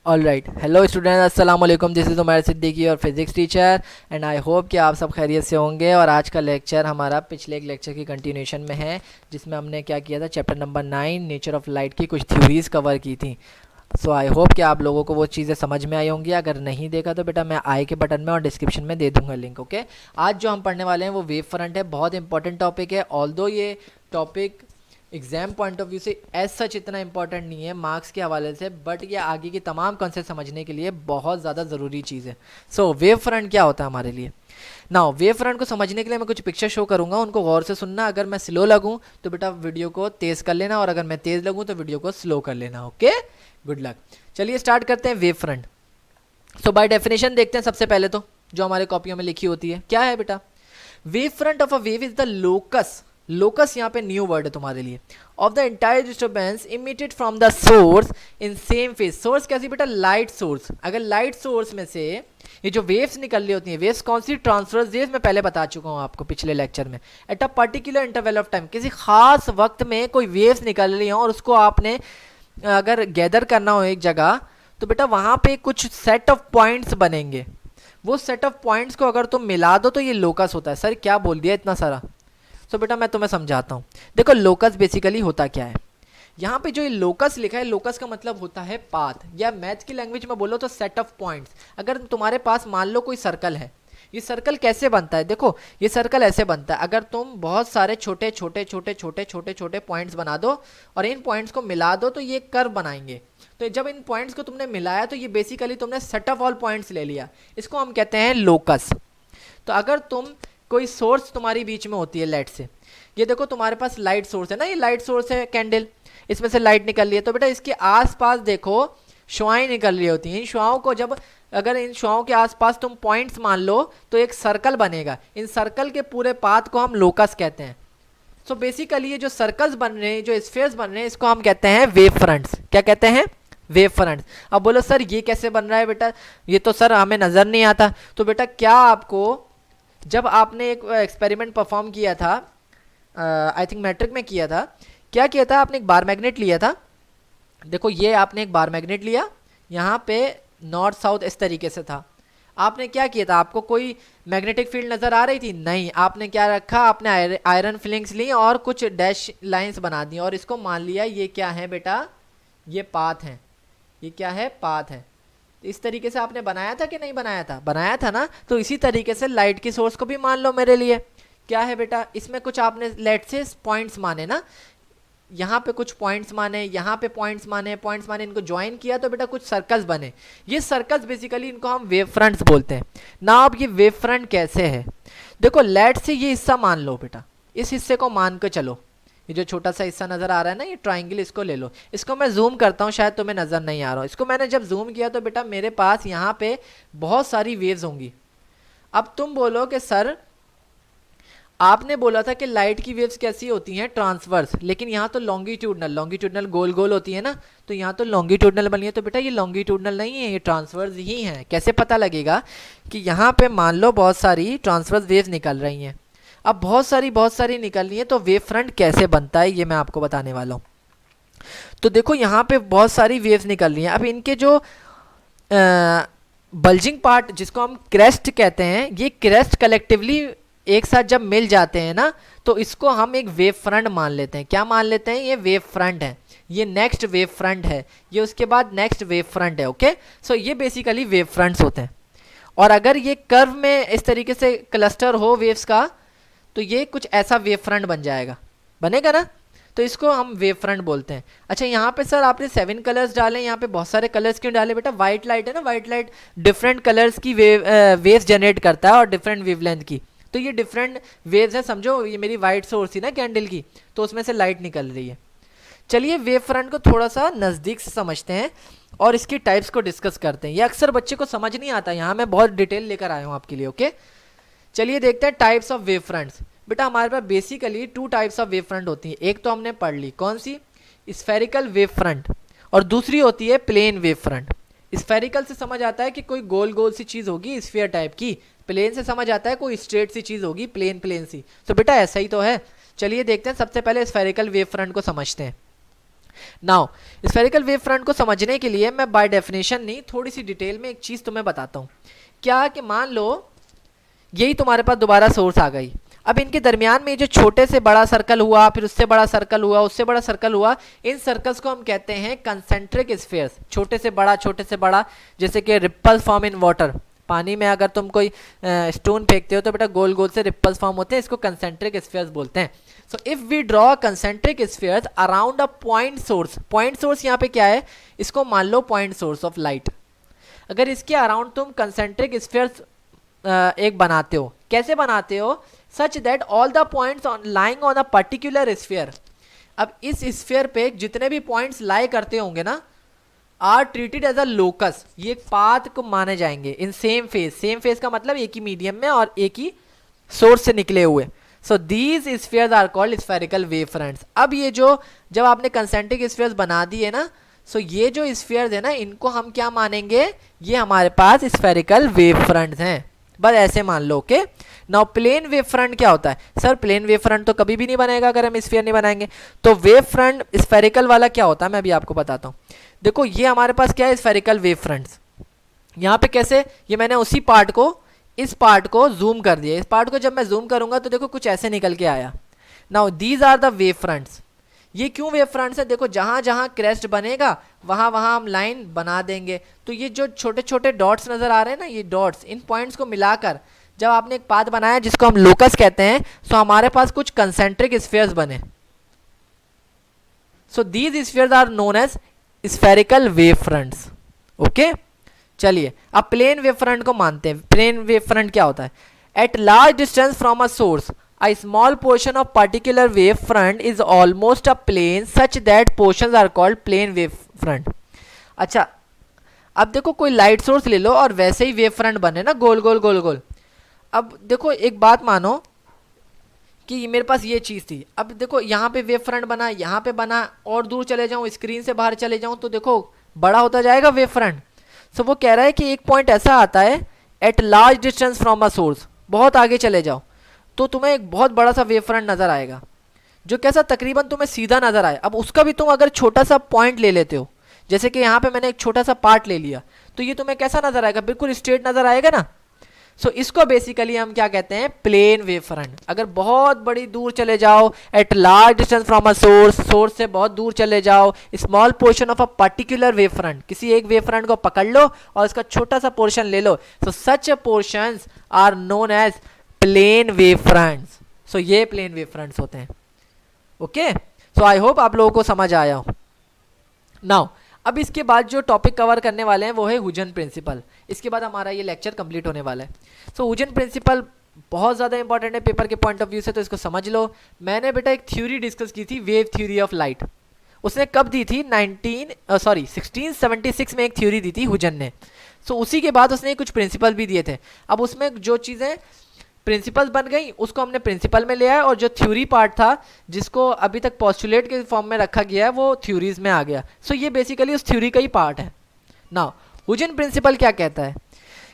All right, hello student, अस्सलाम वालेकुम। This is Umar Siddiqui और physics teacher and I hope कि आप सब खैरियत से होंगे। और आज का लेक्चर हमारा पिछले एक लेक्चर की कंटिन्यूशन में है, जिसमें हमने क्या किया था, chapter number 9 nature of light की कुछ थ्योरीज कवर की थी। सो आई होप कि आप लोगों को वो चीज़ें समझ में आई होंगी। अगर नहीं देखा तो बेटा मैं आई के बटन में और डिस्क्रिप्शन में दे दूंगा लिंक। ओके, आज जो हम पढ़ने वाले हैं वो वेव फ्रंट है। बहुत इंपॉर्टेंट टॉपिक है। ऑल्दो ये topic exam point of view से एज सच इतना इंपॉर्टेंट नहीं है मार्क्स के हवाले से, बट ये आगे की तमाम कॉन्सेप्ट समझने के लिए बहुत ज़्यादा ज़रूरी चीज़ है। सो वेव फ्रंट क्या होता है हमारे लिए। नाउ वेव फ्रंट को समझने के लिए मैं कुछ पिक्चर शो करूंगा, उनको गौर से सुनना। अगर मैं स्लो लगूं तो बेटा वीडियो को तेज़ कर लेना, और अगर मैं तेज़ लगूं तो वीडियो को स्लो कर लेना। Okay, good luck. चलिए स्टार्ट करते हैं wave front. So by definition देखते हैं सबसे पहले तो, जो हमारे कॉपियों में लिखी होती है। क्या है बेटा, wave front of a wave is the locus, locus यहाँ पे न्यू वर्ड है तुम्हारे लिए, of the entire disturbance emitted from the source in same phase. Source कैसी बेटा, लाइट सोर्स। अगर लाइट सोर्स में से ये जो वेव्स निकल रही होती हैं, वेव्स कौन सी, ट्रांसवर्स वेव्स, मैं पहले बता चुका हूँ आपको पिछले लेक्चर में। At a particular interval of time, किसी खास वक्त में कोई वेव्स निकल रही हो और उसको आपने अगर गैदर करना हो एक जगह, तो बेटा वहाँ पे कुछ सेट ऑफ पॉइंट्स बनेंगे। वो सेट ऑफ पॉइंट्स को अगर तुम मिला दो तो ये लोकस होता है। सर क्या बोल दिया इतना सारा। सो बेटा मैं तुम्हें समझाता हूँ। देखो लोकस बेसिकली होता क्या है। यहाँ पे जो ये लोकस लिखा है, लोकस का मतलब होता है पाथ, या मैथ की लैंग्वेज में बोलो तो सेट ऑफ पॉइंट्स। अगर तुम्हारे पास मान लो कोई सर्कल है, ये सर्कल कैसे बनता है, देखो ये सर्कल ऐसे बनता है। अगर तुम बहुत सारे छोटे छोटे छोटे छोटे छोटे छोटे पॉइंट्स बना दो और इन पॉइंट्स को मिला दो तो ये कर्व बनाएंगे। तो जब इन पॉइंट्स को तुमने मिलाया तो ये बेसिकली तुमने सेट ऑफ ऑल पॉइंट्स ले लिया, इसको हम कहते हैं लोकस। तो अगर तुम कोई सोर्स तुम्हारी बीच में होती है, लाइट से, ये देखो तुम्हारे पास लाइट सोर्स है ना, ये लाइट सोर्स है कैंडल, इसमें से लाइट निकल रही है। तो बेटा इसके आसपास देखो शुआएं निकल रही होती हैं। इन शुआओं को जब, अगर इन शुआओं के आसपास तुम पॉइंट्स मान लो तो एक सर्कल बनेगा। इन सर्कल के पूरे पाथ को हम लोकस कहते हैं। सो बेसिकली ये जो सर्कल्स बन रहे हैं, जो स्फीयर्स बन रहे हैं, इसको हम कहते हैं वेव फ्रंट्स। क्या कहते हैं, वेव फ्रंट्स। अब बोलो सर ये कैसे बन रहा है बेटा, ये तो सर हमें नज़र नहीं आता। तो बेटा क्या आपको, जब आपने एक एक्सपेरिमेंट परफॉर्म किया था, आई थिंक मैट्रिक में किया था, क्या किया था आपने, एक बार मैग्नेट लिया था। देखो ये आपने एक बार मैग्नेट लिया, यहाँ पे नॉर्थ साउथ इस तरीके से था। आपने क्या किया था, आपको कोई मैग्नेटिक फील्ड नज़र आ रही थी, नहीं। आपने क्या रखा, आपने आयरन फिलिंग्स ली और कुछ डैश लाइंस बना दी और इसको मान लिया ये क्या है बेटा, ये पाथ है। ये क्या है, पाथ है। इस तरीके से आपने बनाया था कि नहीं बनाया था, बनाया था ना। तो इसी तरीके से लाइट की सोर्स को भी मान लो मेरे लिए। क्या है बेटा, इसमें कुछ आपने लेट से पॉइंट्स माने ना, यहाँ पे कुछ पॉइंट्स माने, यहाँ पे पॉइंट्स माने, पॉइंट्स माने, इनको ज्वाइन किया तो बेटा कुछ सर्कल्स बने। ये सर्कल्स बेसिकली इनको हम वेव फ्रंट्स बोलते हैं ना। अब ये वेव फ्रंट कैसे है, देखो लेट से ये हिस्सा मान लो बेटा, इस हिस्से को मान के चलो। ये जो छोटा सा हिस्सा नज़र आ रहा है ना, ये ट्राइंगल, इसको ले लो। इसको मैं जूम करता हूँ, शायद तुम्हें नज़र नहीं आ रहा हो। इसको मैंने जब जूम किया तो बेटा मेरे पास यहाँ पे बहुत सारी वेव्स होंगी। अब तुम बोलो कि सर आपने बोला था कि लाइट की वेव्स कैसी होती हैं, ट्रांसवर्स, लेकिन यहाँ तो लॉन्गिट्यूडनल, लॉन्गिट्यूडनल गोल गोल होती है ना, तो यहाँ तो लॉन्गिट्यूडनल बनी है। तो बेटा ये लॉन्गिट्यूडनल नहीं है, ये ट्रांसवर्स ही हैं। कैसे पता लगेगा कि यहाँ पे मान लो बहुत सारी ट्रांसवर्स वेव्स निकल रही हैं। अब बहुत सारी निकल रही हैं, तो वेव फ्रंट कैसे बनता है ये मैं आपको बताने वाला हूँ। तो देखो यहाँ पे बहुत सारी वेव्स निकल रही हैं। अब इनके जो बल्जिंग पार्ट, जिसको हम क्रेस्ट कहते हैं, ये क्रेस्ट कलेक्टिवली एक साथ जब मिल जाते हैं ना, तो इसको हम एक वेव फ्रंट मान लेते हैं। क्या मान लेते हैं, ये वेव फ्रंट है, ये नेक्स्ट वेव फ्रंट है, ये उसके बाद नेक्स्ट वेव फ्रंट है। ओके, सो ये बेसिकली वेव फ्रंट्स होते हैं। और अगर ये कर्व में इस तरीके से क्लस्टर हो वेव्स का, तो ये कुछ ऐसा वेव फ्रंट बन जाएगा, बनेगा ना, तो इसको हम वेव फ्रंट बोलते हैं। अच्छा यहाँ पे सर आपने 7 कलर्स डाले, यहाँ पे बहुत सारे कलर्स क्यों डाले बेटा, वाइट लाइट है ना, वाइट लाइट डिफरेंट कलर्स की वेव्स जनरेट करता है और डिफरेंट वेवलेंथ की। तो ये डिफरेंट वेव्स हैं, समझो ये मेरी वाइट सोर्स थी ना कैंडल की, तो उसमें से लाइट निकल रही है। चलिए वेव फ्रंट को थोड़ा सा नज़दीक से समझते हैं और इसकी टाइप्स को डिस्कस करते हैं। ये अक्सर बच्चे को समझ नहीं आता, यहाँ मैं बहुत डिटेल लेकर आया हूँ आपके लिए। ओके, चलिए देखते हैं टाइप्स ऑफ वेव फ्रंट्स। बेटा हमारे पास basically 2 types of wave front होती हैं। एक तो हमने पढ़ ली, कौन सी, स्फेरिकल वेव फ्रंट, और दूसरी होती है प्लेन वेव फ्रंट। स्फेरिकल से समझ आता है कि कोई गोल गोल सी चीज़ होगी, स्फीयर टाइप की। प्लेन से समझ आता है कोई स्ट्रेट सी चीज़ होगी, प्लेन प्लेन सी। तो बेटा ऐसा ही तो है। चलिए देखते हैं, सबसे पहले स्फेरिकल वेव फ्रंट को समझते हैं। नाउ स्फेरिकल वेव फ्रंट को समझने के लिए मैं बाय डेफिनेशन नहीं, थोड़ी सी डिटेल में एक चीज़ तुम्हें बताता हूँ। क्या कि मान लो यही तुम्हारे पास दोबारा सोर्स आ गई, अब इनके दरमियान में जो छोटे से बड़ा सर्कल हुआ, फिर उससे बड़ा सर्कल हुआ, उससे बड़ा सर्कल हुआ, इन सर्कल्स को हम कहते हैं कंसेंट्रिक स्फीयर्स। छोटे से बड़ा, छोटे से बड़ा, जैसे कि रिप्पल्स फॉर्म इन वाटर। पानी में अगर तुम कोई स्टोन फेंकते हो तो बेटा गोल गोल से रिप्पल्स फॉर्म होते हैं, इसको कंसेंट्रिक स्फीयर्स बोलते हैं। So if we draw concentric spheres around a point source, point source यहाँ पे क्या है, इसको मान लो पॉइंट सोर्स ऑफ लाइट। अगर इसके अराउंड तुम कंसेंट्रिक स्फीयर्स एक बनाते हो, कैसे बनाते हो, such that all the points lying on a particular sphere. अब इस स्फीयर पे जितने भी पॉइंट्स लाई करते होंगे ना, are treated as a locus, ये एक पाथ को माने जाएंगे in same phase. Same phase का मतलब एक ही मीडियम में और एक ही सोर्स से निकले हुए। So these spheres are called spherical wave fronts. अब ये जो जब आपने कंसेंट्रिक स्फीयर्स बना दिए ना, सो ये जो स्फीयर्स है ना, इनको हम क्या मानेंगे, ये हमारे पास स्फेरिकल वेव फ्रंट्स हैं। बस ऐसे मान लो। Okay, now plane wave front क्या होता है? सर प्लेन वेव फ्रंट तो कभी भी नहीं बनेगा अगर हम स्फीयर नहीं बनाएंगे। तो वेव फ्रंट स्फेरिकल वाला क्या होता है, मैं अभी आपको बताता हूँ। देखो ये हमारे पास क्या है, स्फेरिकल वेव फ्रंट्स। यहाँ पे कैसे, ये मैंने उसी पार्ट को, इस पार्ट को जूम कर दिया। इस पार्ट को जब मैं जूम करूंगा तो देखो कुछ ऐसे निकल के आया। Now these are the wave fronts. ये क्यों वेव फ्रंट्स है? देखो जहां जहां क्रेस्ट बनेगा वहां वहां हम लाइन बना देंगे। तो ये जो छोटे छोटे डॉट्स नजर आ रहे हैं ना, ये डॉट्स, इन पॉइंट्स को मिलाकर जब आपने एक पाथ बनाया जिसको हम लोकस कहते हैं, सो हमारे पास कुछ कंसेंट्रिक स्फीयर्स बने। So these spheres are known as spherical wave fronts. Okay, चलिए अब प्लेन वेव फ्रंट को मानते हैं। प्लेन वेव फ्रंट क्या होता है? Eight large distance from a source a small portion of particular wave front is almost a plane such that portions are called plane wave front। अच्छा, अब देखो कोई लाइट सोर्स ले लो और वैसे ही वेव फ्रंट बने ना, गोल गोल गोल गोल। अब देखो एक बात मानो कि मेरे पास ये चीज़ थी, अब देखो यहाँ पे वेव फ्रंट बना, यहाँ पे बना, और दूर चले जाऊँ, स्क्रीन से बाहर चले जाऊँ तो देखो बड़ा होता जाएगा वेव फ्रंट। सो वो कह रहा है कि एक पॉइंट ऐसा आता है eight large distance from a source, बहुत आगे चले जाओ तो तुम्हें एक बहुत बड़ा सा वेव फ्रंट नजर आएगा, जो कैसा तकरीबन तुम्हें सीधा नजर आए। अब उसका भी तुम अगर छोटा सा पॉइंट ले लेते हो, जैसे कि यहाँ पे मैंने एक छोटा सा पार्ट ले लिया, तो ये तुम्हें कैसा नजर आएगा? बिल्कुल स्ट्रेट नजर आएगा ना। सो इसको बेसिकली हम क्या कहते हैं? Plane wave front. अगर बहुत बड़ी दूर चले जाओ, at large distance from a source, source से बहुत दूर चले जाओ, small portion of a particular wave front, किसी एक वेव फ्रंट को पकड़ लो और इसका छोटा सा पोर्शन ले लो, so such portions are known as plane wave fronts. So ये प्लेन वेव फ्रंट्स होते हैं। ओके, सो आई होप आप लोगों को समझ आया हो। नाउ अब इसके बाद जो टॉपिक कवर करने वाले हैं वो है हुजन प्रिंसिपल। इसके बाद हमारा ये लेक्चर कंप्लीट होने वाला है। सो हुजन प्रिंसिपल बहुत ज़्यादा इंपॉर्टेंट है पेपर के पॉइंट ऑफ व्यू से, तो इसको समझ लो। मैंने बेटा एक थ्योरी डिस्कस की थी, वेव थ्योरी ऑफ लाइट। उसने कब दी थी? 1676 में एक थ्योरी दी थी हुजन ने। सो उसी के बाद उसने कुछ प्रिंसिपल भी दिए थे। अब उसमें जो चीज़ें प्रिंसिपल्स बन गई उसको हमने प्रिंसिपल में ले आया, और जो थ्योरी पार्ट था जिसको अभी तक पोस्टुलेट के फॉर्म में रखा गया है वो थ्योरीज में आ गया। सो ये बेसिकली उस थ्योरी का ही पार्ट है। नाउ हुजन प्रिंसिपल क्या कहता है?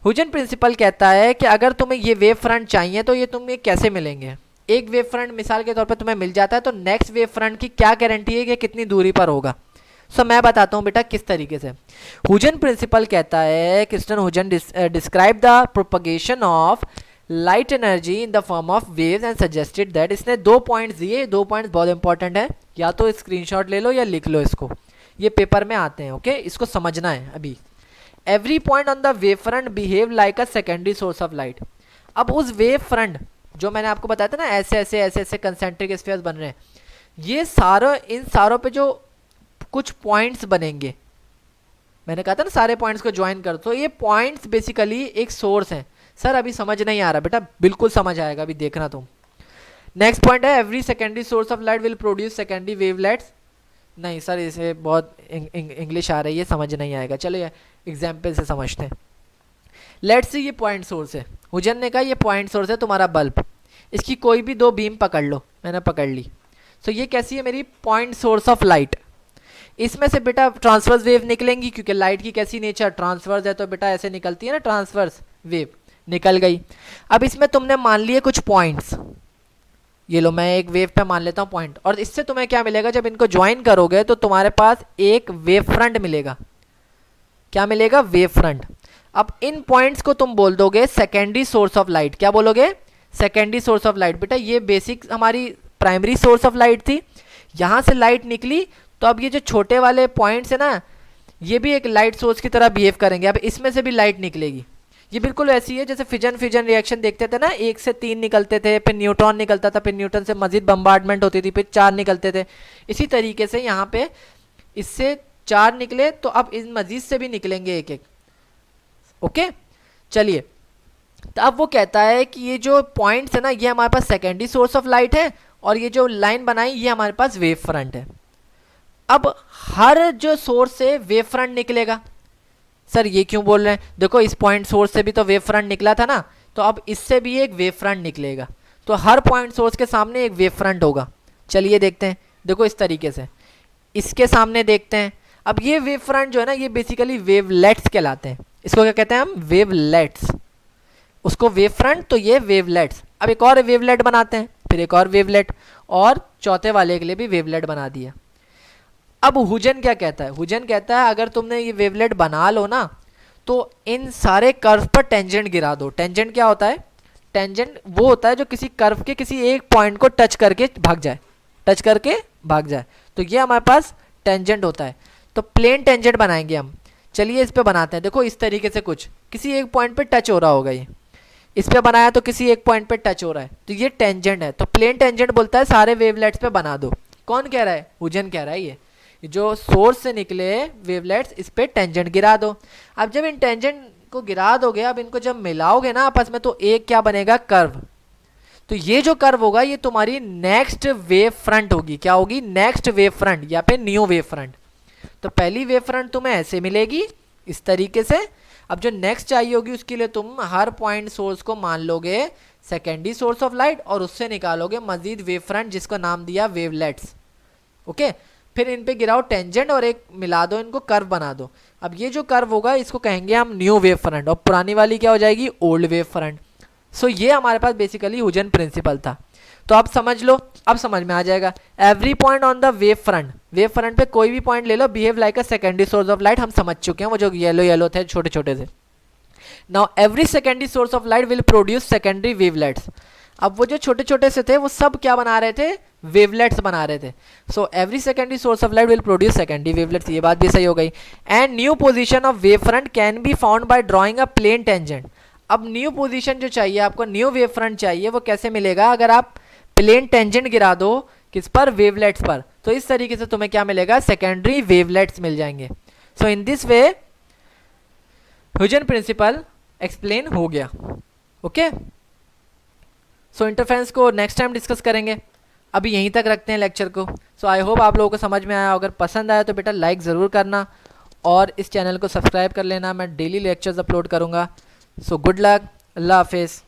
हुजन प्रिंसिपल कहता है कि अगर तुम्हें ये वेव फ्रंट चाहिए तो ये तुम्हें कैसे मिलेंगे। एक वेव फ्रंट मिसाल के तौर पर तुम्हें मिल जाता है, तो नेक्स्ट वेव फ्रंट की क्या गारंटी है कि कितनी दूरी पर होगा। सो मैं बताता हूँ बेटा किस तरीके से। हुजन प्रिंसिपल कहता है, Christiaan Huygens describe the propagation of light energy in the form of waves and suggested that. इसने 2 पॉइंट्स दिए, 2 पॉइंट्स बहुत इंपॉर्टेंट है, या तो स्क्रीनशॉट ले लो या लिख लो इसको, ये पेपर में आते हैं। ओके, इसको समझना है अभी। Every point on the wave front behave like a secondary source of light. अब उस वेव फ्रंट जो मैंने आपको बताया था ना, ऐसे ऐसे ऐसे ऐसे कंसेंट्रिक स्फीयर्स बन रहे हैं, ये सारों, इन सारों पे जो कुछ पॉइंट्स बनेंगे, मैंने कहा था ना सारे पॉइंट्स को ज्वाइन कर, तो ये पॉइंट्स बेसिकली एक सोर्स हैं। सर अभी समझ नहीं आ रहा बेटा, बिल्कुल समझ आएगा, अभी देखना तुम। नेक्स्ट पॉइंट है every secondary source of light will produce secondary wavelets. नहीं सर इसे बहुत इंग्लिश आ रही है, समझ नहीं आएगा, चलो ये एग्जाम्पल से समझते हैं। लेट्स सी ये पॉइंट सोर्स है, हुजन ने कहा ये पॉइंट सोर्स है तुम्हारा बल्ब, इसकी कोई भी 2 बीम पकड़ लो, मैंने पकड़ ली। सो ये कैसी है? मेरी पॉइंट सोर्स ऑफ लाइट। इसमें से बेटा ट्रांसवर्स वेव निकलेंगी, क्योंकि लाइट की कैसी नेचर? ट्रांसवर्स है, तो बेटा ऐसे निकलती है ना ट्रांसवर्स वेव, निकल गई। अब इसमें तुमने मान लिए कुछ पॉइंट्स, ये लो, मैं एक वेव पे मान लेता हूँ पॉइंट, और इससे तुम्हें क्या मिलेगा, जब इनको ज्वाइन करोगे तो तुम्हारे पास एक वेव फ्रंट मिलेगा। क्या मिलेगा? Wave front. अब इन पॉइंट्स को तुम बोल दोगे सेकेंडरी सोर्स ऑफ लाइट। क्या बोलोगे? Secondary source of light. बेटा ये बेसिक हमारी प्राइमरी सोर्स ऑफ लाइट थी, यहाँ से लाइट निकली, तो अब ये जो छोटे वाले पॉइंट्स है ना, ये भी एक लाइट सोर्स की तरह बिहेव करेंगे। अब इसमें से भी लाइट निकलेगी। ये बिल्कुल ऐसी है जैसे फिजन रिएक्शन देखते थे ना, 1 से 3 निकलते थे, फिर न्यूट्रॉन निकलता था, फिर न्यूट्रॉन से मजीद बम्बार्डमेंट होती थी, फिर 4 निकलते थे। इसी तरीके से यहाँ पे इससे 4 निकले, तो अब इन मजीद से भी निकलेंगे एक एक। ओके, चलिए, तो अब वो कहता है कि ये जो पॉइंट्स है ना, ये हमारे पास सेकेंडरी सोर्स ऑफ लाइट है, और ये जो लाइन बनाई ये हमारे पास वेव फ्रंट है। अब हर जो सोर्स से वेव फ्रंट निकलेगा। सर ये क्यों बोल रहे हैं? देखो इस पॉइंट सोर्स से भी तो वेव फ्रंट निकला था ना, तो अब इससे भी एक वेव फ्रंट निकलेगा। तो हर पॉइंट सोर्स के सामने एक वेव फ्रंट होगा। चलिए देखते हैं, देखो इस तरीके से इसके सामने देखते हैं। अब ये वेव फ्रंट जो है ना, ये बेसिकली वेवलेट्स कहलाते हैं। इसको क्या कहते हैं हम? वेवलेट्स। उसको वेव फ्रंट, तो ये वेवलेट्स। अब एक और वेवलेट बनाते हैं, फिर एक और वेवलेट, और चौथे वाले के लिए भी वेवलेट बना दिया। अब हुजन क्या कहता है? हुजन कहता है अगर तुमने ये वेवलेट बना लो ना, तो इन सारे कर्व पर टेंजेंट गिरा दो। टेंजेंट क्या होता है? टेंजेंट वो होता है जो किसी कर्व के किसी एक पॉइंट को टच करके भाग जाए, टच करके भाग जाए, तो ये हमारे पास टेंजेंट होता है। तो प्लेन टेंजेंट बनाएंगे हम। चलिए इस पे बनाते हैं। देखो इस तरीके से कुछ किसी एक पॉइंट पे टच हो रहा होगा, ये इस पे बनाया तो किसी एक पॉइंट पे टच हो रहा है, तो ये टेंजेंट है। तो प्लेन टेंजेंट बोलता है सारे वेवलेट्स पे बना दो। कौन कह रहा है? हुजन कह रहा है। ये जो सोर्स से निकले वेवलेट्स, इस पे टेंजेंट गिरा दो। अब जब इन टेंजेंट को गिरा दोगे, अब इनको जब मिलाओगे ना आपस में, तो एक क्या बनेगा? कर्व। तो ये जो कर्व होगा ये तुम्हारी नेक्स्ट वेव फ्रंट होगी। क्या होगी? नेक्स्ट वेव फ्रंट या फिर न्यू वेव फ्रंट। तो पहली वेव फ्रंट तुम्हें ऐसे मिलेगी इस तरीके से। अब जो नेक्स्ट चाहिए होगी उसके लिए तुम हर पॉइंट सोर्स को मान लोगे सेकेंडरी सोर्स ऑफ लाइट, और उससे निकालोगे मजीद वेव फ्रंट जिसका नाम दिया वेवलेट्स। ओके, फिर इन पे गिराओ टेंजेंट और एक मिला दो, इनको कर्व बना दो। अब ये जो कर्व होगा इसको कहेंगे हम न्यू वेव फ्रंट, और पुरानी वाली क्या हो जाएगी? Old wave front. सो ये हमारे पास बेसिकली हुजन प्रिंसिपल था। तो अब समझ लो, अब समझ में आ जाएगा। Every point on the wave front पे कोई भी पॉइंट ले लो, behave like a secondary source of light. हम समझ चुके हैं वो जो येलो येलो थे छोटे छोटे से। Now every secondary source of light will produce secondary wavelets. अब वो जो छोटे छोटे से थे वो सब क्या बना रहे थे? वेवलेट्स बना रहे थे। So every secondary source of light will produce secondary wavelets. ये बात भी सही हो गई। And new position of wave front can be found by drawing a plane tangent. अब न्यू पोजीशन जो चाहिए आपको, न्यू वेव फ्रंट चाहिए, वो कैसे मिलेगा? अगर आप प्लेन टेंजेंट गिरा दो किस पर? वेवलेट्स पर। तो इस तरीके से तुम्हें क्या मिलेगा? सेकेंडरी वेवलेट्स मिल जाएंगे। So in this way Huygens principle explain हो गया। ओके, सो इंटरफेरेंस को नेक्स्ट टाइम डिस्कस करेंगे। अभी यहीं तक रखते हैं लेक्चर को। सो आई होप आप लोगों को समझ में आया। अगर पसंद आया तो बेटा लाइक ज़रूर करना, और इस चैनल को सब्सक्राइब कर लेना। मैं डेली लेक्चर्स अपलोड करूँगा। सो गुड लक, अल्लाह हाफिज़।